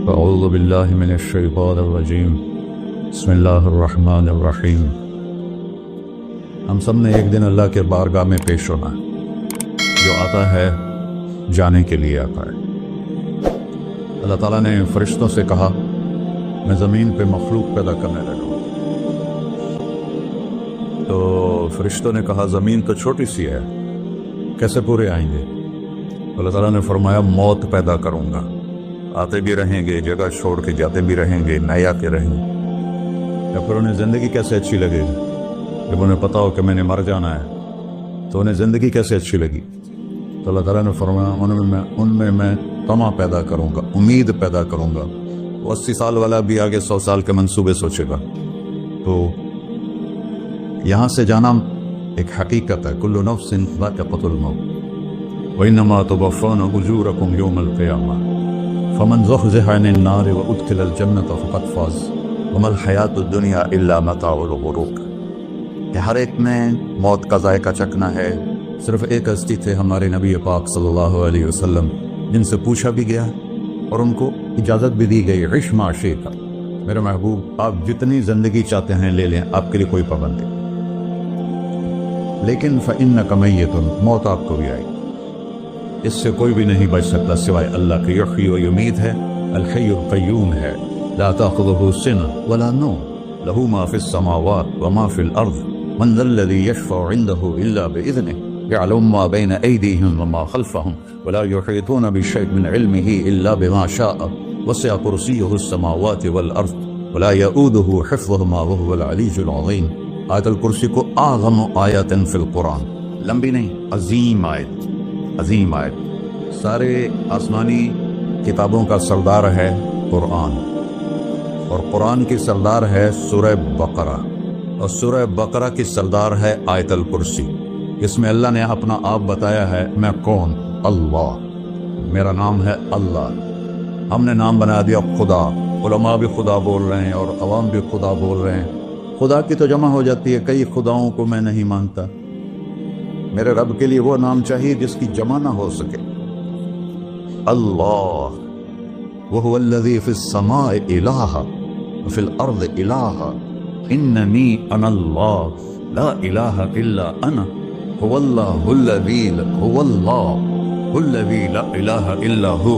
اعوذ باللہ من الشیطان الرجیم بسم اللہ الرحمن الرحیم۔ ہم سب نے ایک دن اللہ کے بارگاہ میں پیش ہونا ہے۔ جو آتا ہے جانے کے لیے آتا ہے۔ اللہ تعالیٰ نے فرشتوں سے کہا میں زمین پہ مخلوق پیدا کرنے لگا۔ تو فرشتوں نے کہا زمین تو چھوٹی سی ہے، کیسے پورے آئیں گے؟ اللہ تعالیٰ نے فرمایا موت پیدا کروں گا، آتے بھی رہیں گے، جگہ چھوڑ کے جاتے بھی رہیں گے، نئے آتے رہیں گے۔ یا پھر انہیں زندگی کیسے اچھی لگے گی؟ جب انہیں پتا ہو کہ میں نے مر جانا ہے تو انہیں زندگی کیسے اچھی لگی؟ تو اللہ تعالیٰ نے فرمایا ان میں میں طمع پیدا کروں گا، امید پیدا کروں گا۔ 80 سال والا بھی آگے 100 سال کے منصوبے سوچے گا۔ تو یہاں سے جانا ایک حقیقت ہے، کل نفس ذائقۃ الموت وانما توفون اجورکم یوم القیامہ فمن زحزح عن النار وادخل الجنۃ فقد فاز وما الحیاۃ الدنیا الا متاع الغرور۔ کہ ہر ایک نے موت کا ذائقہ چکھنا ہے۔ صرف ایک ہستی تھے ہمارے نبی پاک صلی اللہ علیہ وسلم، جن سے پوچھا بھی گیا اور ان کو اجازت بھی دی گئی، عش ما شئت، میرے محبوب آپ جتنی زندگی چاہتے ہیں لے لیں، آپ کے لیے کوئی پابندی، لیکن فإنک میت، موت آپ کو بھی آئے گی۔ اس سے کوئی بھی نہیں بچ سکتا سوائے اللہ کے۔ یحیی و یمیت ہے، الحی القیوم ہے، لا تأخذہ سنہ ولا نوم، لہ ما فی السماوات وما فی الارض، من ذا الذی یشفع عنده الا بإذنہ، یعلم ما بین ایدیہم وما خلفہم، ولا یحیطون بشیء من علمہ الا بما شاء، وسع کرسیہ السماوات والارض، ولا یؤودہ حفظہما وہو العلی العظیم۔ آیت الکرسی کو اعظم آیت فی القرآن، لمبی نہیں، عظیم آیت، عظیم آیت۔ سارے آسمانی کتابوں کا سردار ہے قرآن، اور قرآن کی سردار ہے سورہ بقرہ، اور سورہ بقرہ کی سردار ہے آیت الکرسی۔ اس میں اللہ نے اپنا آپ بتایا ہے، میں کون؟ اللہ، میرا نام ہے اللہ۔ ہم نے نام بنا دیا خدا، علماء بھی خدا بول رہے ہیں اور عوام بھی خدا بول رہے ہیں۔ خدا کی تو جمع ہو جاتی ہے، کئی خداؤں کو میں نہیں مانتا۔ میرے رب کے لیے وہ نام چاہیے جس کی جمع نہ ہو سکے۔ اللہ، وہو الذی فی السماء الہ وفی الارض الہ، اننی انا اللہ لا الہ الا انا، هو اللہ الذی لا الہ الا ہو،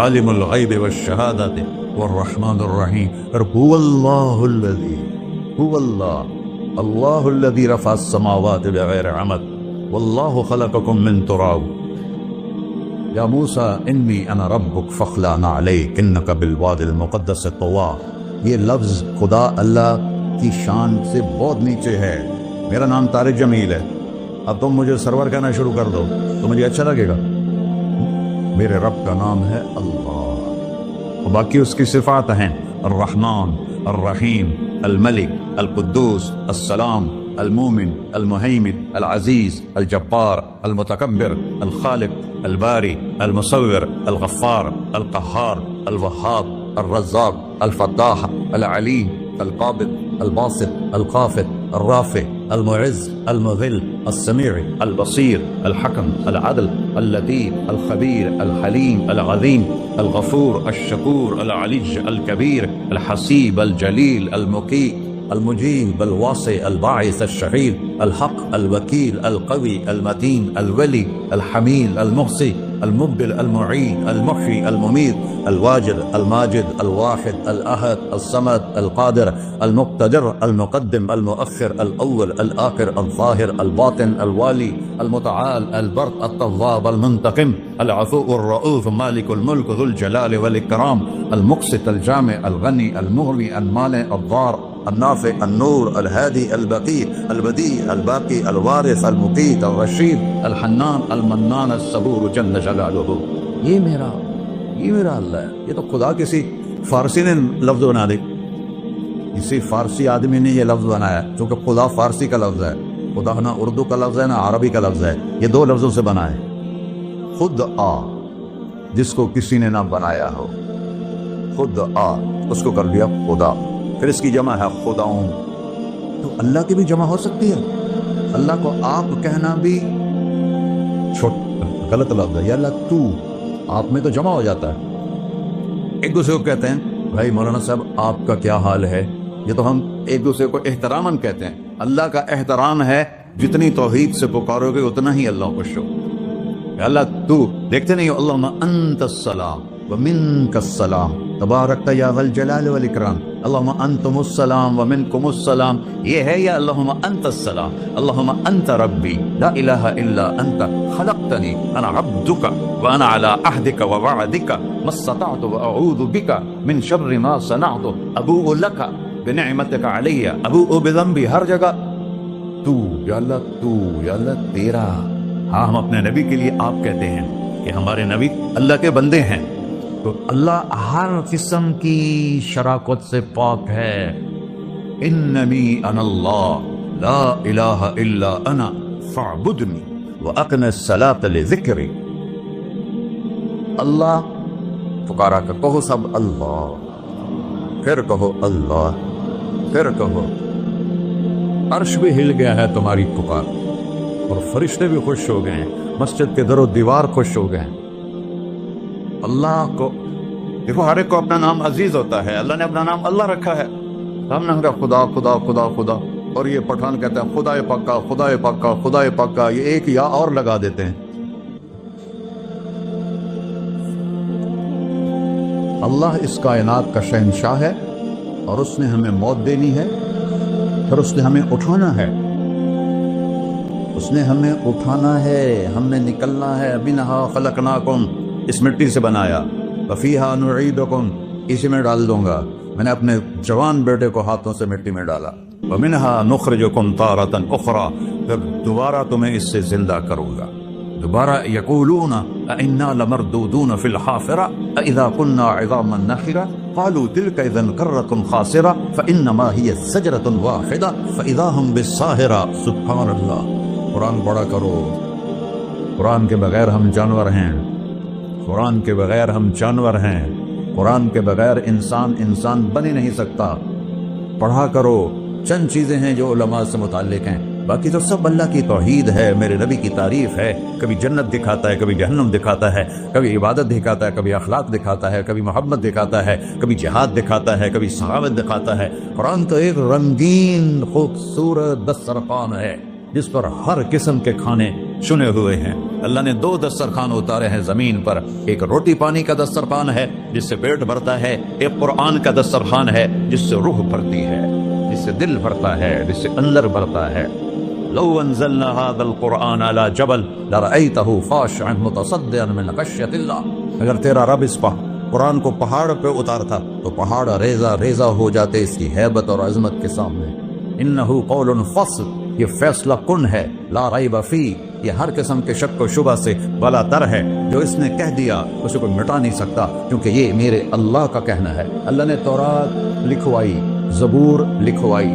عالم الغیب والشہادۃ والرحمن الرحیم۔ هو اللہ الذی، هو اللہ، اللہ الذی رفع السماوات بغیر عمد، واللہ خلقکم من تراب، یا موسیٰ انی انا ربک فاخلع نعلیک انک بالوادی المقدس طویٰ۔ یہ لفظ خدا اللہ کی شان سے بہت نیچے ہے۔ میرا نام طارق جمیل ہے، اب تم مجھے سرور کہنا شروع کر دو تو مجھے اچھا لگے گا؟ میرے رب کا نام ہے اللہ، اور باقی اس کی صفات ہیں الرحمن، الرحیم، الملک، القدوس، السلام، المومن، المہیمن، العزیز، الجبار، المتکبر، الخالق، الباری، المصور، الغفار، القہار، الوہاب، الرزاق، الفتاح، العلیم، القابض، الباسط، الخافض، الرافع، المعز، المذل، السمیع، البصیر، الحکم، العدل، اللطیف، الخبیر، الحلیم، العظیم، الغفور، الشکور، العلی، الکبیر، الحسیب، الجلیل، المقیت، المجیب، الواسع، الباعث، الشہید، الحق، الوکیل، القوی، المتین، الولی، الحمید، المحصی، المبدل، المعید، المحیی، الممیت، الواجد، الماجد، الواحد، الأحد، الصمد، القادر، المقتدر، المقدم، المؤخر، الأول، الآخر، الظاهر، الباطن، الوالي، المتعال، البر، التواب، المنتقم، العفو، الرؤوف، مالك الملك، ذو الجلال والإكرام، المقسط، الجامع، الغني، المغني، المانع، الضار، النافع، النور، الهادي، البقي، البديع، الباقي، الوارث، المقيت، الرشيد، الحنان، المنان، الصبور جل جلالہ۔ یہ میرا اللہ ہے۔ یہ تو خدا کسی فارسی نے لفظ بنا دی، کسی فارسی آدمی نے یہ لفظ بنایا، چونکہ خدا فارسی کا لفظ ہے، خدا نہ اردو کا لفظ ہے نہ عربی کا لفظ ہے، یہ دو لفظوں سے بنا ہے۔ خود آ، جس کو کسی نے نہ بنایا ہو، خود آ، اس کو کر دیا خدا۔ پھر اس کی جمع ہے خداؤں، تو اللہ کی بھی جمع ہو سکتی ہے۔ اللہ کو آپ کہنا بھی غلط لفظ ہے، یا اللہ تو، آپ میں تو جمع ہو جاتا ہے۔ ایک دوسرے کو کہتے ہیں بھائی مولانا صاحب آپ کا کیا حال ہے، یہ تو ہم ایک دوسرے کو احتراماً کہتے ہیں. اللہ کا احترام ہے جتنی توحید سے پکارو گے اتنا ہی اللہ کو خوش ہو. اللہ تو دیکھتے نہیں ہو اللہم انت السلام ومنک السلام تبارکت یا ذا الجلال والاکرام، اللہم انتم السلام ومنکم السلام، یہ ہے یا اللہم انت السلام، اللہم انت ربی لا الہ الا انت خلقتنی انا عبدک وانا علی عہدک ووعدک ما استطعت واعوذ بک من شر ما صنعت ابوء لک بنعمتک علی ابوء بذنبی. ہر جگہ تو یا اللہ، تو یا اللہ تیرا. ہاں ہم اپنے نبی کے لیے آپ کہتے ہیں کہ ہمارے نبی اللہ کے بندے ہیں، تو اللہ ہر قسم کی شراکت سے پاک ہے. اننی انا اللہ لا الہ الا انا فاعبدنی واقم الصلاۃ لذکری. اللہ پکارا کر کہو سب اللہ، پھر کہو اللہ، پھر کہو. عرش بھی ہل گیا ہے تمہاری پکار، اور فرشتے بھی خوش ہو گئے ہیں، مسجد کے در و دیوار خوش ہو گئے ہیں. اللہ کو دیکھو، ہر ایک کو اپنا نام عزیز ہوتا ہے. اللہ نے اپنا نام اللہ رکھا ہے. ہم نے کہا خدا خدا خدا خدا، اور یہ پٹھان کہتا ہے خدا پکا خدا پکا خدا پکا، یہ ایک یا اور لگا دیتے ہیں. اللہ اس کائنات کا شہنشاہ ہے، اور اس نے ہمیں موت دینی ہے، پھر اس نے ہمیں اٹھانا ہے. اس نے ہمیں اٹھانا ہے، ہم نے نکلنا ہے. منہا خلقناکم، اس مٹی سے بنایا. وفیہا نعیدکم، اسی میں ڈال دوں گا. میں نے اپنے جوان بیٹے کو ہاتھوں سے مٹی میں ڈالا. ومنہا نخرجکم تارۃ اخری، پھر دوبارہ تمہیں اس سے زندہ کروں گا. دوبارہ یقولون انا لمردودون فی الحافرہ اذا كنا عظاما نخرہ قالوا تلك اذا کرۃ خاسرہ فانما هي زجرۃ واحدہ فاذا هم بالساہرہ. سبحان اللہ. قرآن پڑھا کرو. قرآن کے بغیر ہم جانور ہیں، قرآن کے بغیر ہم جانور ہیں، قرآن کے بغیر انسان بن ہی نہیں سکتا. پڑھا کرو. چند چیزیں ہیں جو علماء سے متعلق ہیں، باقی تو سب اللہ کی توحید ہے، میرے نبی کی تعریف ہے. کبھی جنت دکھاتا ہے، کبھی جہنم دکھاتا ہے، کبھی عبادت دکھاتا ہے، کبھی اخلاق دکھاتا ہے، کبھی محبت دکھاتا ہے، کبھی جہاد دکھاتا ہے، کبھی سخاوت دکھاتا ہے. قرآن تو ایک رنگین خوبصورت دسترخوان ہے جس پر ہر قسم کے کھانے چنے ہوئے ہیں. اللہ نے 2 دسترخوان اتارے ہیں زمین پر. ایک روٹی پانی کا دسترخوان ہے جس سے پیٹ بھرتا ہے، ایک قرآن کا دسترخوان ہے جس سے روح بھرتی ہے، جس سے دل بھرتا ہے، جس سے اندر بھرتا ہے. لو انزلنا هذا القرآن على جبل لرأيته خاشعا متصدعا من خشية الله. اگر تیرا رب اس قرآن کو پہاڑ پہ اتارتا تو پہاڑ ریزہ ریزہ ہو جاتے اس کی ہیبت اور عظمت کے سامنے. انه قول فصل، یہ فیصلہ کن ہے. لا ریب فیہ، یہ ہر قسم کے شک و شبہ سے بلا تر ہے. جو اس نے کہہ دیا اسے کوئی مٹا نہیں سکتا، کیونکہ یہ میرے اللہ کا کہنا ہے. اللہ نے تورات لکھوائی، زبور لکھوائی،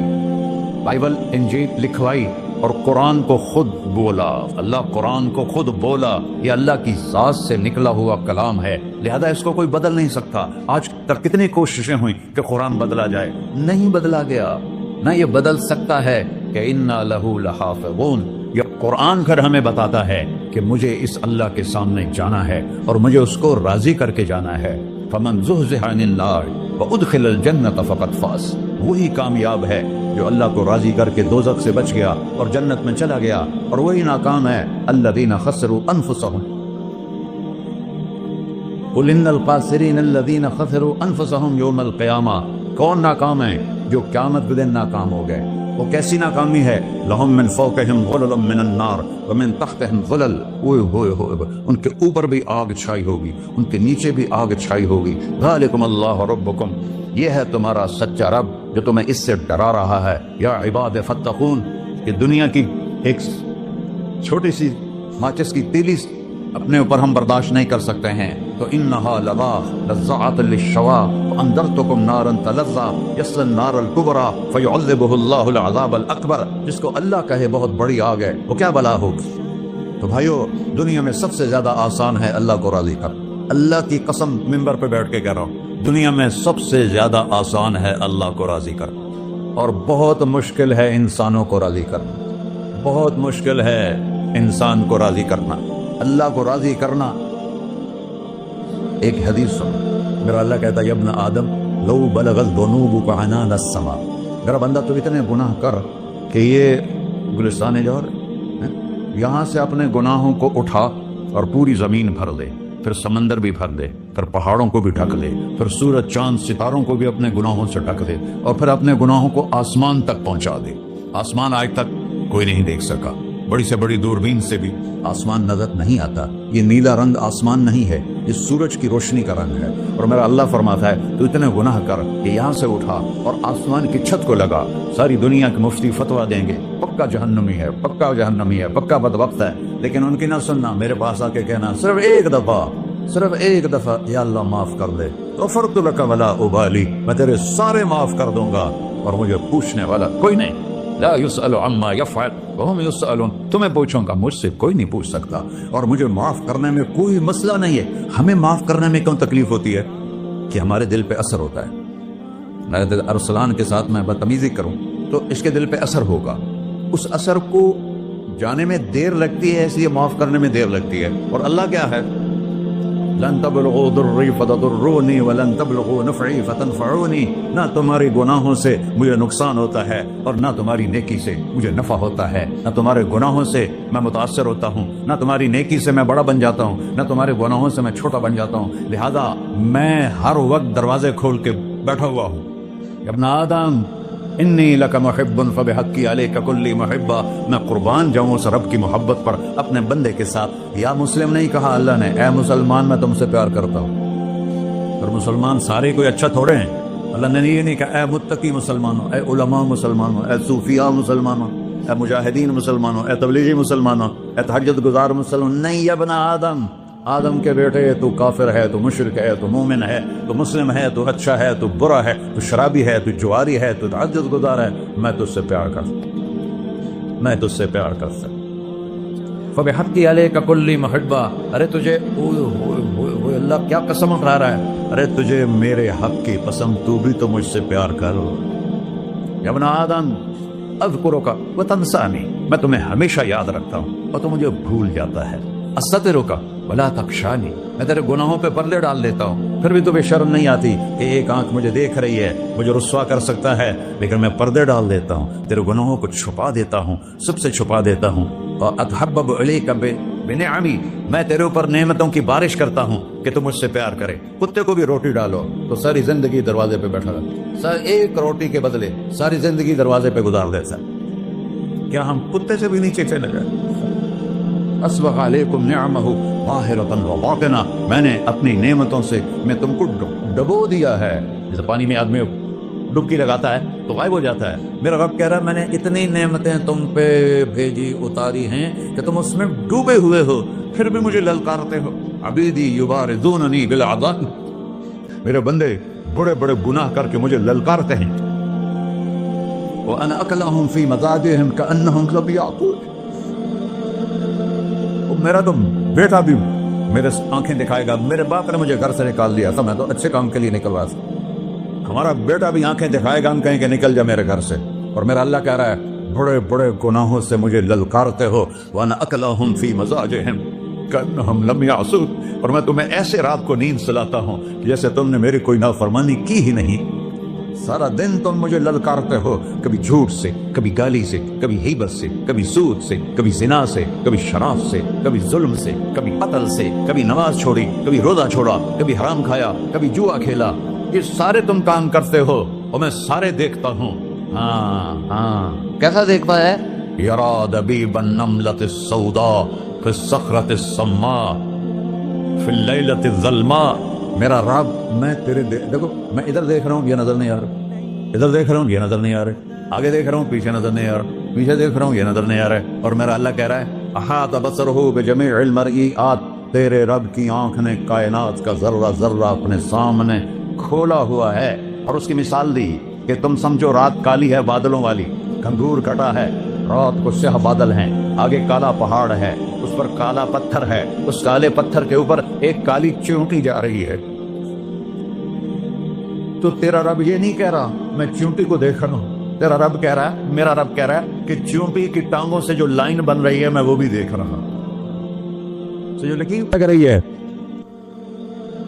بائبل انجیل لکھوائی، اور قرآن کو خود بولا. اللہ قرآن کو خود بولا. یہ اللہ کی ذات سے نکلا ہوا کلام ہے، لہذا اس کو کوئی بدل نہیں سکتا. آج تک کتنی کوششیں ہوئیں کہ قرآن بدلا جائے، نہیں بدلا گیا. نہ یہ بدل سکتا ہے کہ انا لہو لحافظون. یہ قرآن گھر ہمیں بتاتا ہے کہ مجھے اس اللہ کے سامنے جانا ہے اور مجھے اس کو راضی کر کے جانا ہے. فمن زحزح عن النار وادخل الجنۃ فقد فاز. وہی کامیاب ہے جو اللہ کو راضی کر کے دوزخ سے بچ گیا اور جنت میں چلا گیا، اور وہی ناکام ہے الذین خسروا انفسهم. قل ان الخاسرین الذین خسروا انفسهم یوم القیامہ. کون ناکام ہے؟ جو قیامت کے دن ناکام ہو گئے. وہ کیسی ناکامی ہے؟ لہم من فوقہم ظلل من النار ومن تحتہم ظلل. ان کے اوپر بھی آگ چھائی ہوگی، ان کے نیچے بھی آگ چھائی ہوگی. ذالکم اللہ ربکم، یہ ہے تمہارا سچا رب جو تمہیں اس سے ڈرا رہا ہے. یا عباد فتقون، کہ دنیا کی ایک چھوٹی سی ماچس کی تیلی اپنے اوپر ہم برداشت نہیں کر سکتے ہیں، تو انہا لظا لذات للشوا فانذرتکم نارا تلظا یصلی النار الکبری فیعذبہ اللہ العذاب الاکبر. جس کو اللہ کہے بہت بڑی آگ ہے، وہ کیا بلا ہوگی. تو بھائیو، دنیا میں سب سے زیادہ آسان ہے اللہ کو راضی کر. اللہ کی قسم ممبر پہ بیٹھ کے کہہ رہا ہوں، دنیا میں سب سے زیادہ آسان ہے اللہ کو راضی کر، اور بہت مشکل ہے انسانوں کو راضی کرنا. بہت مشکل ہے انسان کو راضی کرنا. اللہ کو راضی کرنا. ایک حدیث سنو، میرا اللہ کہتا ہے یا ابن آدم لو بلغت ذنوبک عنان السما، میرا بندہ تو اتنے گناہ کر کہ یہ گلستان جوہر یہاں سے اپنے گناہوں کو اٹھا اور پوری زمین بھر دے، پھر سمندر بھی بھر دے، پھر پہاڑوں کو بھی ڈھک دے، پھر سورج چاند ستاروں کو بھی اپنے گناہوں سے ڈھک دے، اور پھر اپنے گناہوں کو آسمان تک پہنچا دے۔ آسمان آج تک کوئی نہیں دیکھ سکا، بڑی سے بڑی دوربین سے بھی آسمان نظر نہیں آتا۔ یہ نیلا رنگ آسمان نہیں ہے، یہ سورج کی روشنی کا رنگ ہے۔ اور میرا اللہ فرماتا ہے تو اتنے گناہ کر کہ یہاں سے اٹھا اور آسمان کی چھت کو لگا، ساری دنیا کے مفتی فتویٰ دیں گے پکا جہنمی ہے، پکا جہنمی ہے، پکا بدبخت ہے، لیکن ان کی نہ سننا، میرے پاس آ کے کہنا صرف ایک دفعہ یا اللہ معاف کر دے، غفرت لک ولا ابالی، میں تیرے سارے معاف کر دوں گا اور مجھے پوچھنے والا کوئی نہیں۔ لا يسأل عما يفعل وهم يسألون، تمہیں پوچھوں گا، مجھ سے کوئی نہیں پوچھ سکتا، اور مجھے معاف کرنے میں کوئی مسئلہ نہیں ہے۔ ہمیں معاف کرنے میں کیوں تکلیف ہوتی ہے؟ کہ ہمارے دل پہ اثر ہوتا ہے۔ میں ارسلان کے ساتھ میں بدتمیزی کروں تو اس کے دل پہ اثر ہوگا، اس اثر کو جانے میں دیر لگتی ہے، اس لیے معاف کرنے میں دیر لگتی ہے۔ اور اللہ کیا ہے؟ لن تبلغوا ضرری فتضرونی ولن تبلغوا نفعی فتنفعونی، نہ تمہارے گناہوں سے مجھے نقصان ہوتا ہے اور نہ تمہاری نیکی سے مجھے نفع ہوتا ہے۔ نہ تمہارے گناہوں سے میں متاثر ہوتا ہوں، نہ تمہاری نیکی سے میں بڑا بن جاتا ہوں، نہ تمہارے گناہوں سے میں چھوٹا بن جاتا ہوں، لہذا میں ہر وقت دروازے کھول کے بیٹھا ہوا ہوں۔ یا ابن آدم انی لک محب فبحقی علیک کلی محبہ، میں قربان جاؤں اس رب کی محبت پر اپنے بندے کے ساتھ۔ یا مسلم نہیں کہا اللہ نے، اے مسلمان میں تم سے پیار کرتا ہوں۔ اور مسلمان سارے کوئی اچھا تھوڑے ہیں، اللہ نے یہ نہیں کہا اے متقی مسلمانوں، اے علماء مسلمانوں، اے صوفیاء مسلمانوں، اے مجاہدین مسلمانوں، اے تبلیغی مسلمانوں، اے تہجد گزار مسلمان، نہیں یا ابن آدم، آدم کے بیٹے، تو کافر ہے، تو مشرک ہے، تو مومن ہے، تو مسلم ہے، تو اچھا ہے، تو برا ہے، تو شرابی ہے، تو جواری ہے، تو تہجد گزار ہے، میں تجھ سے پیار کرتا ہوں۔ فبحقی علیک کلی محبہ، ارے تجھے اللہ کیا قسم اٹھا رہا ہے، ارے تجھے میرے حق کی قسم، تو بھی تو مجھ سے پیار کر۔ یا ابن آدم اذکرک وتنسانی، میں تمہیں ہمیشہ یاد رکھتا ہوں اور تو مجھے بھول جاتا ہے۔ استترک ولا تخشانی، میں تیرے گناہوں پہ پردے ڈال دیتا ہوں، پھر بھی تمہیں شرم نہیں آتی کہ ایک آنکھ مجھے دیکھ رہی ہے، مجھے رسوا کر سکتا ہے، لیکن میں پردے ڈال دیتا ہوں، تیرے گناہوں کو چھپا دیتا ہوں، سب سے چھپا دیتا ہوں۔ اور اتحبب الیک بنعمی، میں تیرے اوپر نعمتوں کی بارش کرتا ہوں کہ تم مجھ سے پیار کرے۔ کتے کو بھی روٹی ڈالو تو ساری زندگی دروازے پہ بیٹھا رہتا، ایک روٹی کے بدلے ساری زندگی دروازے پہ گزار دیتا۔ کیا ہم کتے سے بھی نیچے چلے گئے؟ اسبغ علیکم نعمہ ظاہرۃ و باطنہ، میں نے اپنی نعمتوں سے میں تم کو ڈبو دیا ہے۔ جیسے پانی میں آدمی ڈبکی لگاتا ہے تو غائب ہو جاتا ہے، میرا رب کہہ رہا ہے میں نے اتنی نعمتیں تم پہ بھیجی، اتاری ہیں کہ تم اس میں ڈوبے ہوئے ہو، پھر بھی مجھے للکارتے ہو۔ عبیدی یبارزوننی بالعذاب، میرے بندے بڑے بڑے گناہ کر کے مجھے للکارتے ہیں۔ وَأَنَا أَكْلَهُمْ فِي مَضَاجِعِهِمْ كَأَنَّهُمْ لَمْ يَعْقُلُونَ، میرا تو بیٹا بھی میرے آنکھیں دکھائے گا، میرے باپ نے مجھے گھر سے نکال دیا تھا، میں تو اچھے کام کے لیے نکل رہا تھا، ہمارا بیٹا بھی آنکھیں دکھائے گا، ہم کہیں کہ نکل جا میرے گھر سے، اور میرا اللہ کہہ رہا ہے بڑے بڑے گناہوں سے مجھے للکارتے ہو۔ وَأَنَا أَكْلَهُمْ فِي مَضَاجِعِهِمْ كَأَنَّهُمْ لَمْ يَعْصُونَ، اور میں تمہیں ایسے رات کو نیند سلاتا ہوں جیسے تم نے میری کوئی نافرمانی کی ہی نہیں۔ سارا دن تم مجھے للکارتے ہو، کبھی جھوٹ سے، کبھی گالی سے، کبھی غیبت سے، کبھی سود سے، کبھی زنا سے، کبھی شراب سے، کبھی ظلم سے، کبھی قتل سے، کبھی نماز چھوڑی، کبھی روزہ چھوڑا، کبھی حرام کھایا، کبھی جوا کھیلا، یہ سارے تم کام کرتے ہو اور میں سارے دیکھتا ہوں۔ ہاں کیسا دیکھتا ہے؟ یرا دبیب النملۃ السوداء فی الصخرۃ الصماء فی اللیلۃ الظلماء، میرا رب میں تیرے دیکھو، میں ادھر دیکھ رہا ہوں یہ نظر نہیں آ رہا، ادھر دیکھ رہا ہوں یہ نظر نہیں آ رہا، آگے دیکھ رہا ہوں پیچھے نظر نہیں آ رہا، پیچھے دیکھ رہا ہوں یہ نظر نہیں آ رہا، اور میرا اللہ کہہ رہا ہے احاط بصرہ بجمیع المرئیات، تیرے رب کی آنکھ نے کائنات کا ذرہ ذرہ اپنے سامنے کھولا ہوا ہے۔ اور اس کی مثال دی کہ تم سمجھو رات کالی ہے بادلوں والی، گھنگور کٹا ہے، رات کو سیاہ بادل ہیں، آگے کالا پہاڑ ہے، اس پر کالا پتھر ہے، اس کالے پتھر کے اوپر ایک کالی چیونٹی جا رہی ہے، تو تیرا رب یہ نہیں کہہ رہا میں چیونٹی کو دیکھ رہا ہوں، تیرا رب کہہ رہا ہے، میرا رب کہہ رہا ہے کہ چیونٹی کی ٹانگوں سے جو لائن بن رہی ہے میں وہ بھی دیکھ رہا ہوں، جو لکیر لگ رہی ہے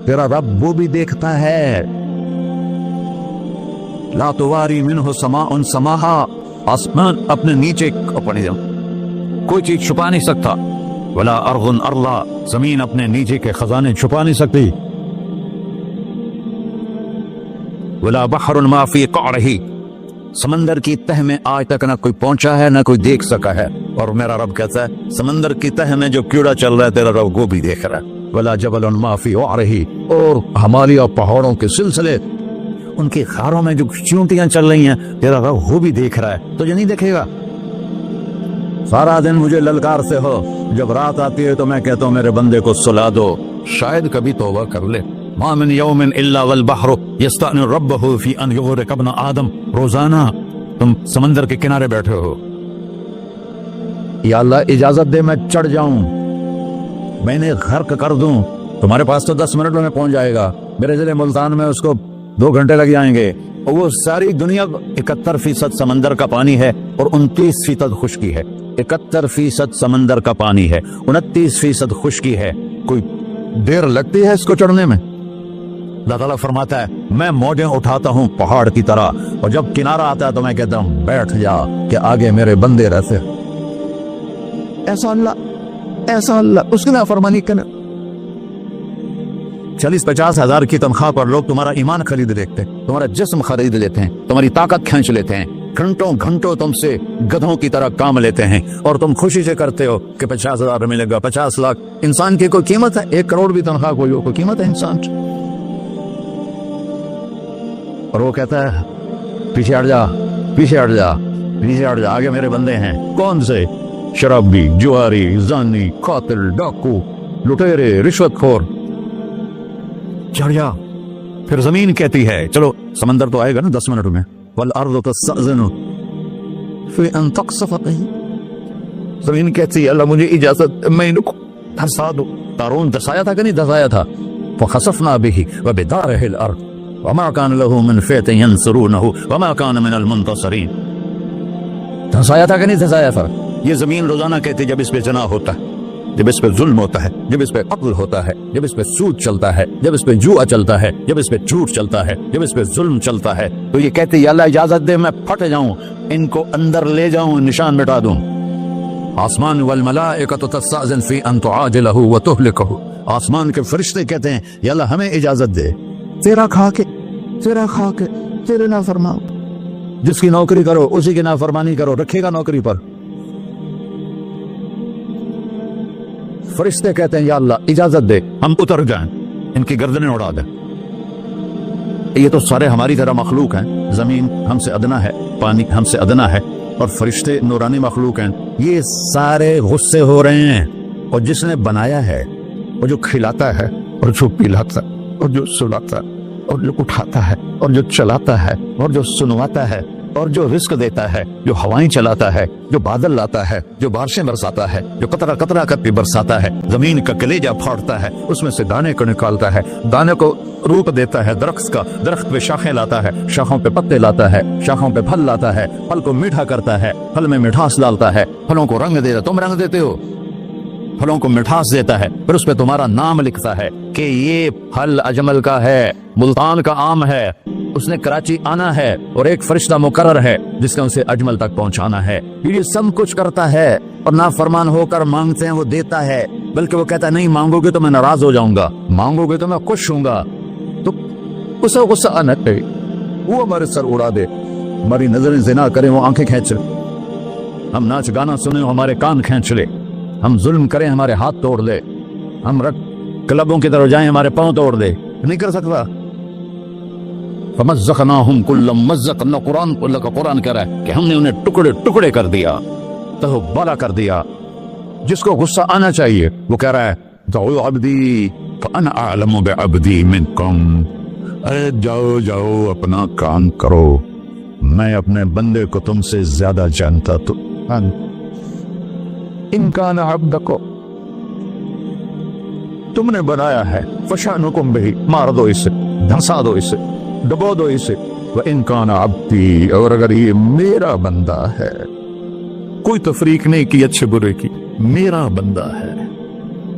تیرا رب وہ بھی دیکھتا ہے. لا تواری منہ سماء سماہا، آسمان اپنے نیچے کوئی چیز چھپا نہیں سکتا. ولا ارض ارضا، زمین اپنے نیچے کے خزانے چھپا نہیں سکتی. ولا بحر ما فی قعرہ، سمندر کی تہ میں آج تک نہ کوئی پہنچا ہے نہ کوئی دیکھ سکا ہے. اور میرا رب کہتا ہے سمندر کی تہ میں جو کیڑا چل رہا ہے تیرا رب وہ بھی دیکھ رہا ہے. ولا جبل ما فی وعرہ، اور ہمالیہ پہاڑوں کے سلسلے، ان کی خاروں میں جو چونٹیاں چل رہی ہیں تیرا رب وہ بھی دیکھ رہا ہے. تو یہ نہیں دیکھے گا؟ سارا دن مجھے للکارتے ہو، جب رات آتی ہے تو میں کہتا ہوں میرے بندے کو سلا دو، شاید کبھی توبہ کر لے. ما من یوم الا والبحر یستأنس ربہ فی ان یغرق ابن آدم. روزانہ تم سمندر کے کنارے بیٹھے ہو، یا اللہ اجازت دے میں چڑھ جاؤں، میں نے غرق کر دوں. تمہارے پاس تو 10 منٹ میں پہنچ جائے گا، میرے ضلع ملتان میں اس کو 2 گھنٹے لگ جائیں گے. اور وہ ساری دنیا 71% سمندر کا پانی ہے اور 29% خشکی ہے. 71% سمندر کا پانی ہے، 29% خشکی ہے. کوئی دیر لگتی ہے اس کو چڑھنے میں؟ اللہ تعالیٰ فرماتا ہے میں موجیں اٹھاتا ہوں پہاڑ کی طرح، اور جب کنارہ آتا ہے تو میں کہتا ہوں بیٹھ جا کہ آگے میرے بندے رہتے. ایسا اللہ اس کی نافرمانی کرنا. 40-50 ہزار کی تنخواہ پر لوگ تمہارا ایمان خرید لیتے ہیں، تمہارا جسم خرید لیتے ہیں، تمہاری طاقت کھینچ لیتے ہیں، گھنٹوں تم سے گدھوں کی طرح کام لیتے ہیں، اور تم خوشی سے کرتے ہو کہ 50,000 ملے گا، 50 لاکھ. انسان کی کوئی قیمت ہے؟ 1 کروڑ بھی تنخواہ کوئی قیمت ہے انسان کی؟ اور وہ کہتا ہے پیچھے ہٹ جا، آگے میرے بندے ہیں. کون سے؟ شرابی، جواری، زانی، قاتل، ڈاکو، لٹیرے، رشوت خور. چڑھ جا. پھر زمین کہتی ہے چلو سمندر تو آئے گا نا 10 منٹ میں. والارض تستأذن فی ان تقصف بہ، زمین کہتی ہے اللہ مجھے اجازت، میں ان کو دھسا دو. قارون دھسایا تھا کہ نہیں دھسایا تھا؟ فخسفنا به وبدارہ الارض وما كان له من فئة ينصرونه وما كان من المنتصرين. دھسایا تھا کہ نہیں دھسایا تھا؟ یہ زمین روزانہ کہتی جب اس پہ جناح ہوتا ہے، جب اس پہ ظلم ہوتا ہے، جب اس پہ قتل ہوتا ہے، جب اس پہ سود چلتا ہے، جب اس پہ جوا چلتا ہے، جب اس پہ جھوٹ چلتا ہے، جب اس پہ ظلم چلتا ہے، تو یہ کہتے یا اللہ اجازت دے میں پھٹ جاؤں، ان کو اندر لے جاؤں، نشان مٹا دوں. آسمان والملائکۃ تستأذن فی ان تعاجلہ وتہلکہ، آسمان کے فرشتے کہتے ہیں یا اللہ ہمیں اجازت دے تیرا کھا کے تیرے نافرمان، جس کی نوکری کرو اسی کی نافرمانی کرو، رکھے گا نوکری پر. فرشتے کہتے ہیں یا اللہ اجازت دے ہم اتر جائیں، ان کی گردنیں اڑا دیں. یہ تو سارے ہماری طرح مخلوق ہیں، زمین ہم سے ادنا ہے، پانی ہم سے ادنا ہے، اور فرشتے نورانی مخلوق ہیں. یہ سارے غصے ہو رہے ہیں، اور جس نے بنایا ہے، اور جو کھلاتا ہے، اور جو پلاتا ہے، اور جو سلاتا ہے، اور جو اٹھاتا ہے، اور جو چلاتا ہے، اور جو سنواتا ہے، اور جو رزق دیتا ہے، جو ہوائیں چلاتا ہے، جو بادل لاتا ہے، جو بارشیں برساتا ہے، جو قطرہ قطرہ کر کے برساتا ہے، زمین کا کلیجہ پھاڑتا ہے، اس میں سے دانے کو نکالتا ہے، دانے کو روپ دیتا ہے درخت کا، درخت پہ شاخیں لاتا ہے، شاخوں پہ پتے لاتا ہے، شاخوں پہ پھل لاتا ہے، پھل کو میٹھا کرتا ہے، پھل میں مٹھاس ڈالتا ہے، پھلوں کو رنگ دیتا ہے. تم رنگ دیتے ہو، پھلوں کو مٹھاس دیتا ہے، پھر اس پہ تمہارا نام لکھتا ہے کہ یہ پھل اجمل کا ہے، ملتان کا آم ہے، اس نے کراچی آنا ہے، اور ایک فرشتہ مقرر ہے جس کا اسے اجمل تک پہنچانا ہے. یہ سب کچھ کرتا ہے، اور نافرمان ہو کر مانگتے ہیں وہ دیتا ہے، بلکہ وہ کہتا ہے نہیں مانگو گے تو میں ناراض ہو جاؤں گا، مانگو گے تو میں خوش ہوں گا. تو اسے غصہ آنا چاہیے، وہ ہمارے سر اڑا دے، ہماری نظریں زنا کریں وہ آنکھیں کھینچ لے، ہم ناچ گانا سنیں ہمارے کان کھینچ لے، ہم ظلم کریں ہمارے ہاتھ توڑ لے، ہم کلبوں کی طرف جائیں ہمارے پاؤں توڑ دے. نہیں کر سکتا. فمزقناہم کل ممزق، قرآن کہہ رہا ہے کہ ہم نے انہیں ٹکڑے ٹکڑے کر دیا، تہو بالا کر دیا. جس کو غصہ آنا چاہیے وہ کہہ رہا ہے دعو عبدی فانا اعلم بعبدی منکم، ارے جاؤ اپنا کام کرو، میں اپنے بندے کو تم سے زیادہ جانتا. تو ان کان عبدکو، تم نے بنایا ہے، فشانکم بہی، مار دو اسے، دھنسا دو اسے، ڈبو دو اسے. وَإِن كَانَ عَبْدِي، اور اگر یہ میرا بندہ ہے، کوئی تفریق نہیں کی اچھے برے کی، میرا بندہ ہے،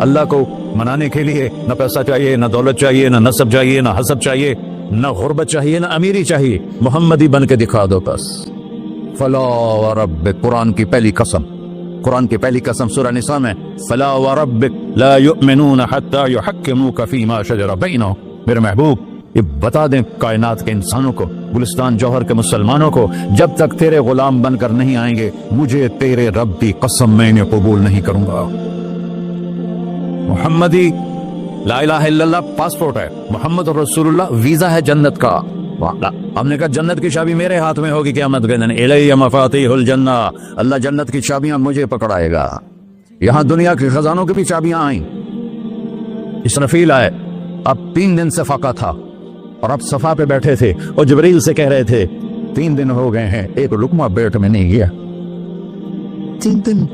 اللہ کو منانے کے لیے نہ پیسہ چاہیے، نہ دولت چاہیے، نہ نسب چاہیے، نہ حسب چاہیے، نہ غربت چاہیے، نہ امیری چاہیے، محمدی بن کے دکھا دو بس۔ فلا وربک، قرآن کی پہلی قسم، قرآن کی پہلی قسم سورہ نساء میں، فلا وربک لا یؤمنون حتی یحکموک فیما شجر بینہم، میرے محبوب یہ بتا دیں کائنات کے انسانوں کو، گلستان جوہر کے مسلمانوں کو، جب تک تیرے غلام بن کر نہیں آئیں گے مجھے تیرے رب کی قسم میں انہیں قبول نہیں کروں گا۔ محمدی لا الہ الا اللہ پاسپورٹ ہے، محمد رسول اللہ ویزا ہے جنت کا۔ ہم نے کہا جنت کی چابی میرے ہاتھ میں ہوگی قیامت کے دن، الی مفاتیح الجنہ، اللہ جنت کی چابیاں مجھے پکڑائے گا۔ یہاں دنیا کے خزانوں کی بھی چابیاں آئیں۔ اسرافیل آئے، اب 3 دن سے فاقہ تھا اور اب صفا پہ بیٹھے تھے اور جبریل سے کہہ رہے تھے 3 دن ہو گئے ہیں ایک لقمہ پیٹ میں نہیں گیا، 3 دن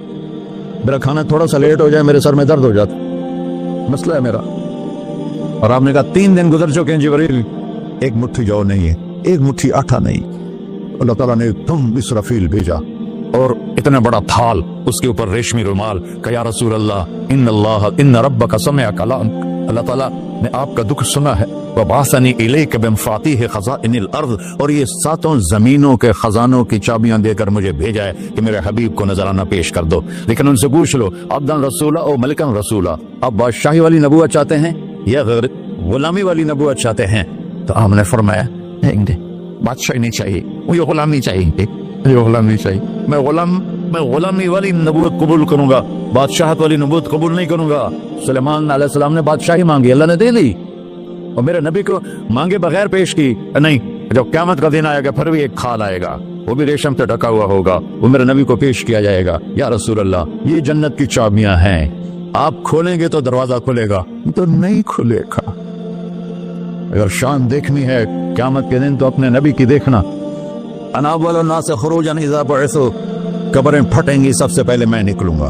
میرا کھانا تھوڑا سا لیٹ ہو جائے میرے سر میں درد ہو جاتا، مسئلہ ہے میرا۔ اور آپ نے کہا 3 دن گزر چکے ہیں جبریل، ایک مٹھی جو نہیں ہے، ایک مٹھی آٹا نہیں۔ اللہ تعالیٰ نے تم اسرافیل بھیجا اور اتنا بڑا تھال، اس کے اوپر ریشمی رومال، کہ یا رسول اللہ ان ربک سمع کلام، اللہ تعالیٰ نے آپ کا دکھ سنا ہے، وبعثنی الیک بمفاتیح خزائن الارض، اور یہ 7 زمینوں کے خزانوں کی چابیاں دے کر مجھے بھیجا ہے کہ میرے حبیب کو نذرانہ پیش کر دو۔ لیکن ان سے پوچھ لو عبدن رسولہ او ملکن رسولہ، آپ بادشاہی والی نبوت چاہتے ہیں یا غیر غلامی والی نبوت چاہتے ہیں؟ تو آپ نے فرمایا بادشاہی نہیں چاہیے، مجھے غلامی چاہیے، مجھے غلامی چاہیے، میں غلامی والی نبوت قبول کروں گا، بادشاہت والی نبوت قبول نہیں کروں گا۔ سلیمان علیہ السلام نے بادشاہی مانگی، اللہ نے دے دی، اور میرے نبی کو مانگے بغیر پیش کی نہیں۔ جب قیامت کا دن آئے گا پھر بھی ایک کھال آئے گا، وہ بھی ریشم سے ڈھکا ہوا ہوگا، وہ میرے نبی کو پیش کیا جائے گا، یا رسول اللہ یہ جنت کی چابیاں ہیں، آپ کھولیں گے تو دروازہ کھلے گا، تو نہیں کھلے گا۔ اگر شان دیکھنی ہے قیامت کے دن تو اپنے نبی کی دیکھنا۔ انا اول الناس خروجا اذا بعثوا، قبریں پھٹیں گی سب سے پہلے میں نکلوں گا،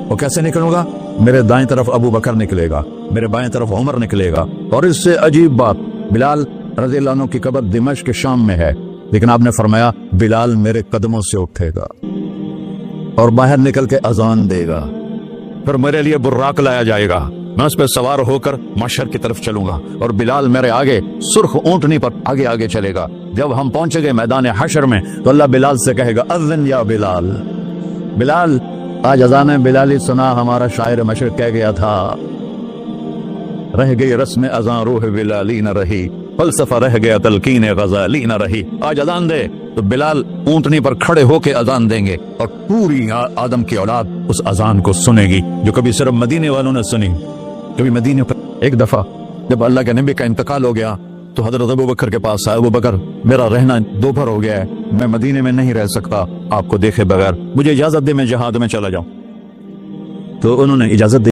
اور کیسے نکلوں گا؟ میرے دائیں طرف ابو بکر نکلے گا، میرے بائیں طرف عمر نکلے گا، اور اس سے عجیب بات، بلال رضی اللہ عنہ کی قبر دمشق کے شام میں ہے، لیکن آپ نے فرمایا بلال میرے قدموں سے اٹھے گا اور باہر نکل کے اذان دے گا، پھر میرے لیے براق لایا جائے گا، میں اس پہ سوار ہو کر محشر کی طرف چلوں گا، اور بلال میرے آگے سرخ اونٹنی پر آگے آگے چلے گا۔ جب ہم پہنچے گئے میدان حشر میں تو اللہ بلال سے کہے گا اذن یا بلال، بلال آج اذان بلالی سنا، ہمارا شاعر مشرق کہہ گیا تھا، رہ گئی رسم اذان روح بلالی نہ رہی، فلسفہ رہ گیا تلقین غزالی نہ رہی، آج اذان دے۔ تو بلال اونٹنی پر کھڑے ہو کے اذان دیں گے، اور پوری آدم کی اولاد اس اذان کو سنے گی، جو کبھی صرف مدینے والوں نے سنی، کبھی مدینے پر۔ ایک دفعہ جب اللہ کے نبی کا انتقال ہو گیا تو حضرت ابو بکر کے پاس آئے، ابو بکر میرا رہنا دوپہر ہو گیا ہے، میں مدینے میں نہیں رہ سکتا آپ کو دیکھے بغیر، مجھے اجازت دے میں جہاد میں چلا جاؤں۔ تو انہوں نے اجازت دی۔